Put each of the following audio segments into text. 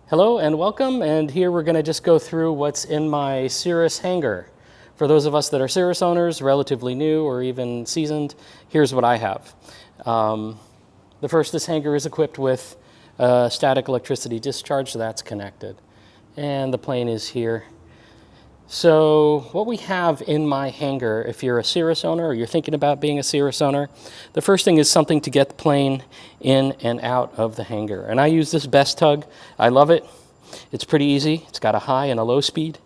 Hello and welcome, and here we're going to just go through what's in my Cirrus hangar. For those of us that are Cirrus owners, relatively new or even seasoned, here's what I have. This hangar is equipped with static electricity discharge, so that's connected. And the plane is here. So what we have in my hangar, if you're a Cirrus owner or you're thinking about being a Cirrus owner, the first thing is something to get the plane in and out of the hangar. And I use this Best Tug. I love it. It's pretty easy. It's got a high and a low speed.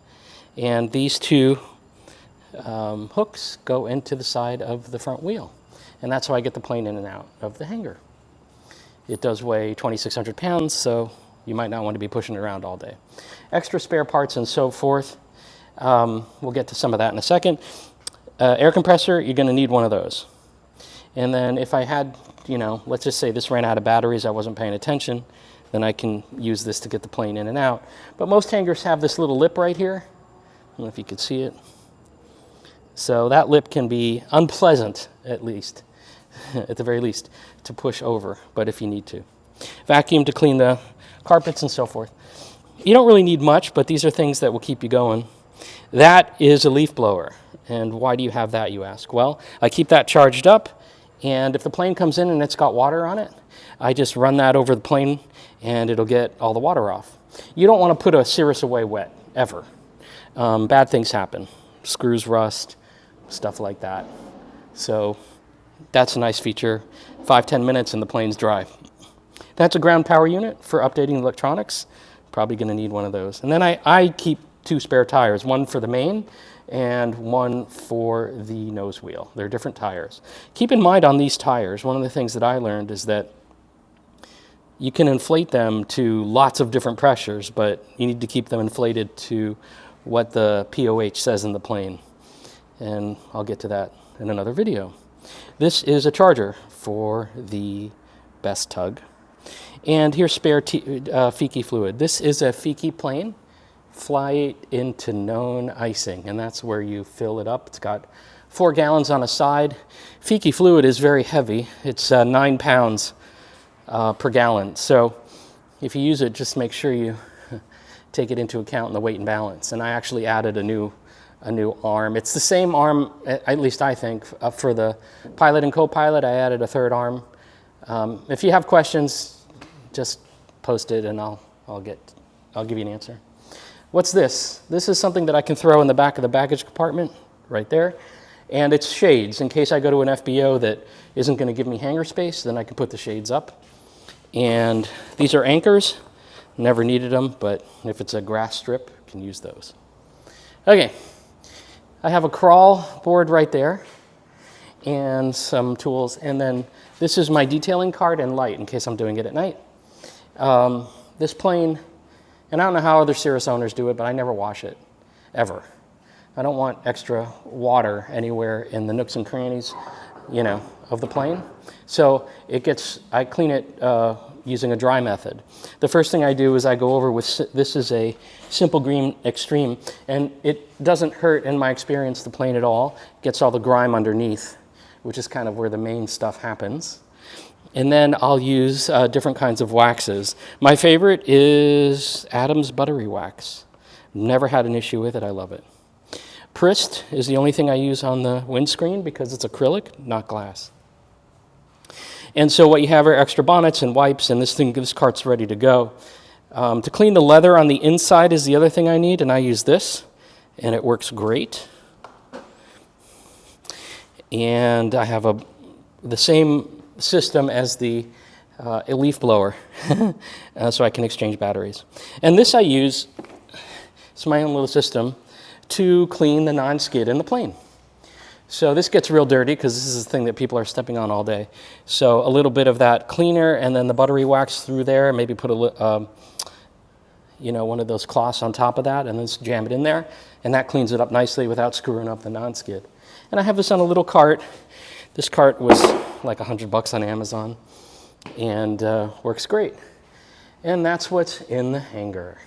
And these two hooks go into the side of the front wheel. And that's how I get the plane in and out of the hangar. It does weigh 2,600 pounds, so you might not want to be pushing it around all day. Extra spare parts and so forth. We'll get to some of that in a second. Air compressor, you're going to need one of those. And then if I had, let's just say this ran out of batteries, I wasn't paying attention, then I can use this to get the plane in and out. But most hangars have this little lip right here. I don't know if you can see it. So that lip can be unpleasant, at the very least, to push over, but if you need to. Vacuum to clean the carpets and so forth. You don't really need much, but these are things that will keep you going. That is a leaf blower. And why do you have that, you ask? Well, I keep that charged up, and if the plane comes in and it's got water on it, I just run that over the plane and it'll get all the water off. You don't want to put a Cirrus away wet, ever. Bad things happen. Screws rust, stuff like that. So that's a nice feature. 5-10 minutes and the plane's dry. That's a ground power unit for updating electronics. Probably going to need one of those. And then I keep 2 spare tires, one for the main and one for the nose wheel. They're different tires. Keep in mind on these tires, one of the things that I learned is that you can inflate them to lots of different pressures, but you need to keep them inflated to what the POH says in the plane. And I'll get to that in another video. This is a charger for the Best Tug. And here's spare Fiki fluid. This is a Fiki plane. Fly it into known icing, and that's where you fill it up. It's got 4 gallons on a side. Fiki fluid is very heavy. It's 9 pounds per gallon. So if you use it, just make sure you take it into account in the weight and balance. And I actually added a new arm. It's the same arm, at least I think, for the pilot and co-pilot. I added a 3rd arm. If you have questions, just post it and I'll give you an answer. What's this? This is something that I can throw in the back of the baggage compartment, right there. And it's shades. In case I go to an FBO that isn't going to give me hangar space, then I can put the shades up. And these are anchors. Never needed them, but if it's a grass strip, you can use those. Okay, I have a crawl board right there and some tools. And then this is my detailing card and light in case I'm doing it at night. This plane, and I don't know how other Cirrus owners do it, but I never wash it, ever. I don't want extra water anywhere in the nooks and crannies, of the plane. So I clean it using a dry method. The first thing I do is I go over with, this is a Simple Green Extreme, and it doesn't hurt, in my experience, the plane at all. It gets all the grime underneath, which is kind of where the main stuff happens. And then I'll use different kinds of waxes. My favorite is Adam's Buttery wax. Never had an issue with it. I love it. Prist is the only thing I use on the windscreen because it's acrylic, not glass. And so what you have are extra bonnets and wipes, and this cart's ready to go. To clean the leather on the inside is the other thing I need, and I use this, and it works great. And I have the same system as the a leaf blower, so I can exchange batteries. And this I use, it's my own little system, to clean the non-skid in the plane. So this gets real dirty because this is the thing that people are stepping on all day. So a little bit of that cleaner and then the buttery wax through there, maybe put one of those cloths on top of that and then jam it in there, and that cleans it up nicely without screwing up the non-skid. And I have this on a little cart. This cart was like $100 on Amazon and works great. And that's what's in the hangar.